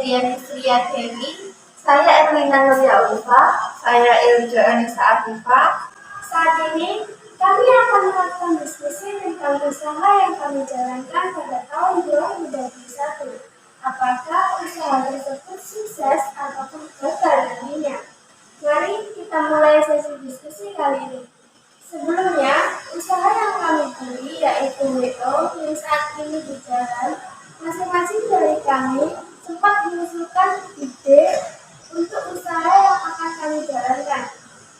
Dian Sria Dewi. Saya Erlina Nuria Ulfa. Saya Elja Anissa Afifah. Saat ini kami akan melakukan diskusi tentang usaha yang kami jalankan pada tahun 2021. Apakah usaha tersebut sukses ataupun gagal nantinya? Mari kita mulai sesi diskusi kali ini. Sebelumnya, usaha yang kami pilih yaitu WO yang saat ini berjalan. Masing-masing dari kami sempat mengusulkan ide untuk usaha yang akan kami jalankan.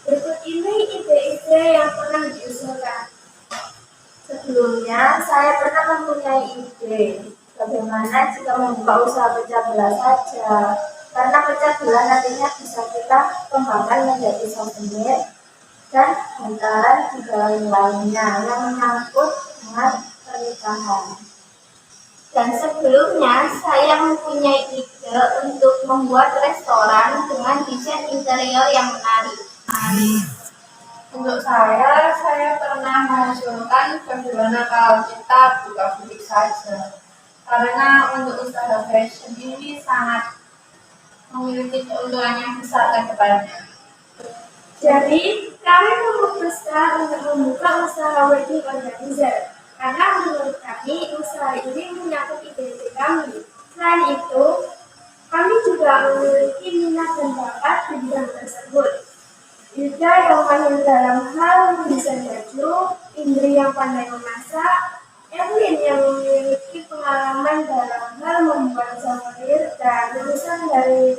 Berikut ini ide-ide yang pernah diusulkan. Sebelumnya, saya pernah mempunyai ide bagaimana jika membuka usaha pecah belah saja. Karena pecah belah nantinya bisa kita kembangkan menjadi souvenir dan hantaran juga lainnya yang menyangkut dengan pernikahan. Dan sebelumnya saya mempunyai ide untuk membuat restoran dengan desain interior yang menarik. Untuk saya pernah mengusulkan bagaimana kalau kita buka butik saja. Karena untuk usaha fashion ini sangat memiliki keuntungan yang besar ke depannya. Jadi, kami memutuskan untuk membuka usaha wedding organizer karena menurut kami usaha ini menyangkut ide-ide kami. Selain itu, kami juga memiliki minat dan bakat di bidang tersebut. Yuda yang mahir dalam hal mendesain baju, Indri yang pandai memasak, Erlin yang memiliki pengalaman dalam hal membuat souvenir dan lulusan dari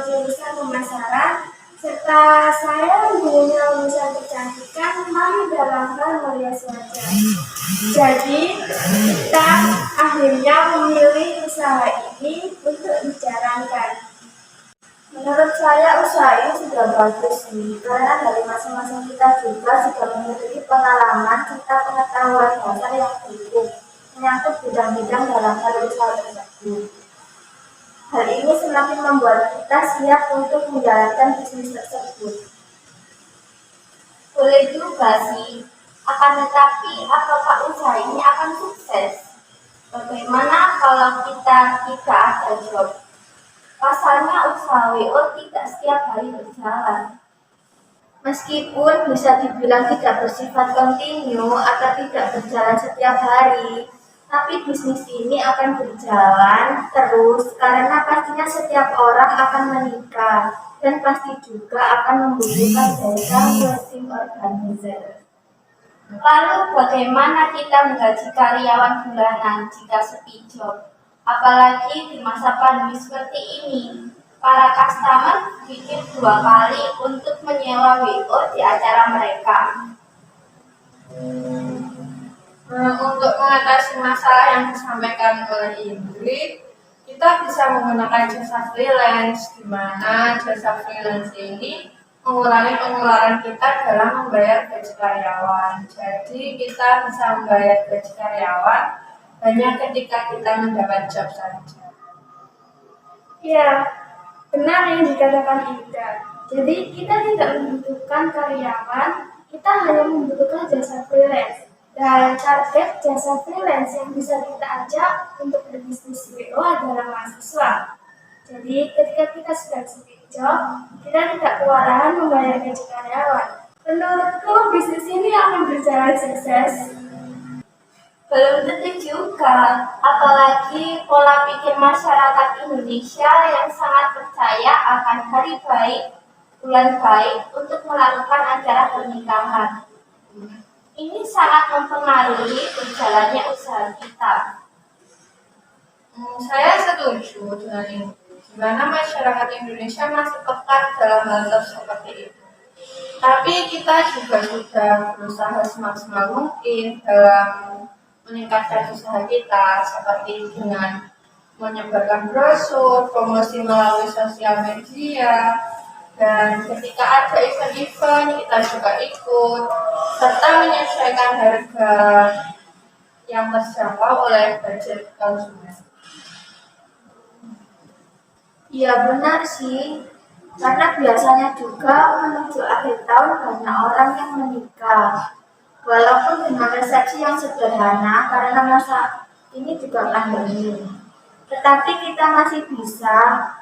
jurusan pemasaran, serta saya punya lulusan kecantikan mahir dalam hal merias wajah. Jadi, kita akhirnya memilih usaha ini untuk dijalankan. Menurut saya usaha ini sudah bagus sih, karena dari masing-masing kita juga sudah memiliki pengalaman serta pengetahuan dasar yang cukup menyangkut bidang-bidang dalam hal usaha tersebut. Hal ini semakin membuat kita siap untuk menjalankan bisnis tersebut. Boleh juga sih, akan tetapi apakah usaha ini akan sukses? Bagaimana kalau kita tidak ada job? Pasalnya usaha WO tidak setiap hari berjalan. Meskipun bisa dibilang tidak bersifat kontinu atau tidak berjalan setiap hari, tapi bisnis ini akan berjalan terus karena pastinya setiap orang akan menikah dan pasti juga akan membutuhkan jasa wedding organizer. Lalu bagaimana kita menggaji karyawan bulanan jika sepi job? Apalagi di masa pandemi seperti ini, para customer pikir 2 kali untuk menyewa WO di acara mereka. Untuk mengatasi masalah yang disampaikan oleh Indri, kita bisa menggunakan jasa freelance, di mana jasa freelance ini mengurangi pengeluaran kita dalam membayar gaji karyawan. Jadi kita bisa membayar gaji karyawan hanya ketika kita mendapat job saja. Ya, benar yang dikatakan Ida. Jadi kita tidak membutuhkan karyawan, kita hanya membutuhkan jasa freelance. Dan target jasa freelance yang bisa kita ajak untuk berbisnis WO adalah mahasiswa. Jadi ketika kita sudah sepi job, kita tidak kewalahan membayar gaji karyawan. Menurutku bisnis ini akan berjalan sukses. Belum tentu juga, apalagi pola pikir masyarakat Indonesia yang sangat percaya akan hari baik, bulan baik untuk melakukan acara pernikahan. Ini sangat mempengaruhi berjalannya usaha kita. Saya setuju dengan ini, di mana masyarakat Indonesia masih pekat dalam hal seperti itu. Tapi kita juga sudah berusaha semaksimal mungkin dalam meningkatkan usaha kita, seperti dengan menyebarkan brosur, promosi melalui sosial media, dan ketika ada event-event kita juga ikut, serta menyesuaikan harga yang terjangkau oleh budget konsumen. Iya benar sih, karena biasanya juga menuju akhir tahun banyak orang yang menikah. Walaupun dengan resepsi yang sederhana karena masa ini juga pandemi. Tetapi kita masih bisa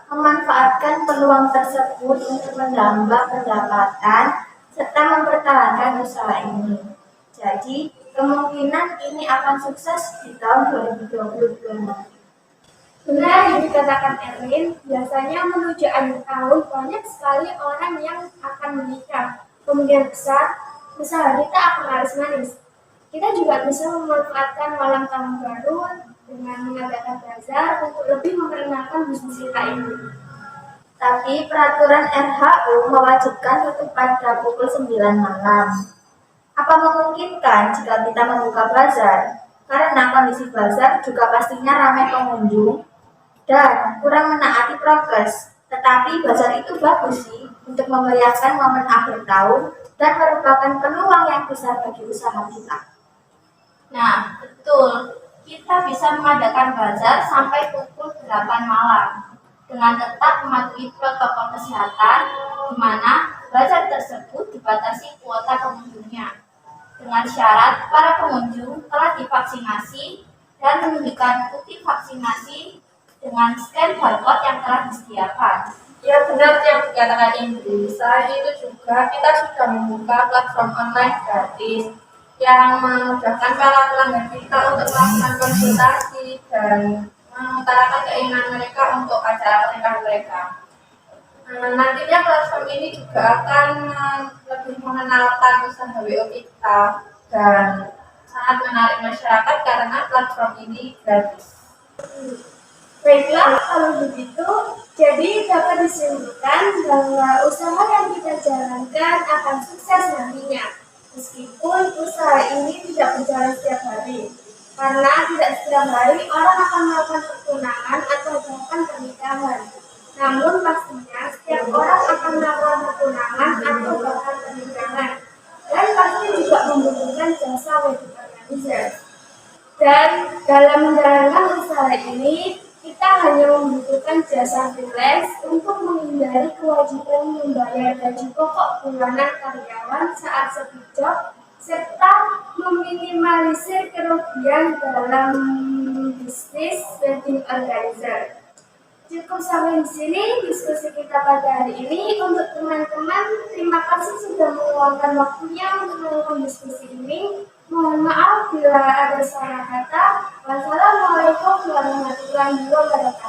memanfaatkan peluang tersebut untuk menambah pendapatan serta mempertahankan usaha ini. Jadi, kemungkinan ini akan sukses di tahun 2022 nanti. Benar yang dikatakan Erwin, biasanya menuju akhir tahun banyak sekali orang yang akan menikah. Kemungkinan besar, usaha kita akan laris-manis. Kita juga bisa memanfaatkan malam tahun baru dengan mengadakan bazar untuk lebih memperkenalkan bisnis kita ini. Tapi peraturan RHU mewajibkan tutup pada pukul 9 malam. Apa memungkinkan jika kita membuka bazar? Karena kondisi bazar juga pastinya ramai pengunjung dan kurang menaati prokes. Tetapi bazar itu bagus sih untuk memeriahkan momen akhir tahun dan merupakan peluang yang besar bagi usaha kita. Nah, betul. Kita bisa mengadakan bazar sampai pukul 8 malam dengan tetap mematuhi protokol kesehatan, di mana bazar tersebut dibatasi kuota pengunjungnya. Dengan syarat para pengunjung telah divaksinasi dan menunjukkan bukti vaksinasi dengan scan barcode yang telah disediakan. Ya benar yang dikatakan Indri, selain itu juga kita sudah membuka platform online gratis yang memudahkan para pelanggan kita untuk melakukan konsultasi dan mengutarakan keinginan mereka untuk acara pernikahan mereka. Nantinya platform ini juga akan lebih mengenalkan usaha WO kita dan sangat menarik masyarakat karena platform ini gratis. Baiklah, kalau begitu, jadi dapat disimpulkan bahwa usaha yang kita jalankan akan sukses nantinya. Meskipun usaha ini tidak berjalan setiap hari, karena tidak setiap hari orang akan melakukan pertunangan atau bahkan pernikahan. Namun pastinya setiap orang akan melakukan pertunangan atau bahkan pernikahan, dan pasti juga membutuhkan jasa wedding organizer. Dan dalam menjalankan usaha ini, kita hanya membutuhkan jasa freelance untuk menghindari kewajiban membayar gaji pokok bulanan karyawan saat sepi job, serta meminimalisir kerugian dalam bisnis wedding organizer. Cukup sampai di sini diskusi kita pada hari ini. Untuk teman-teman, terima kasih sudah meluangkan waktunya untuk melakukan diskusi ini. Mohon maaf bila ada salah kata. Wassalamualaikum warahmatullahi wabarakatuh.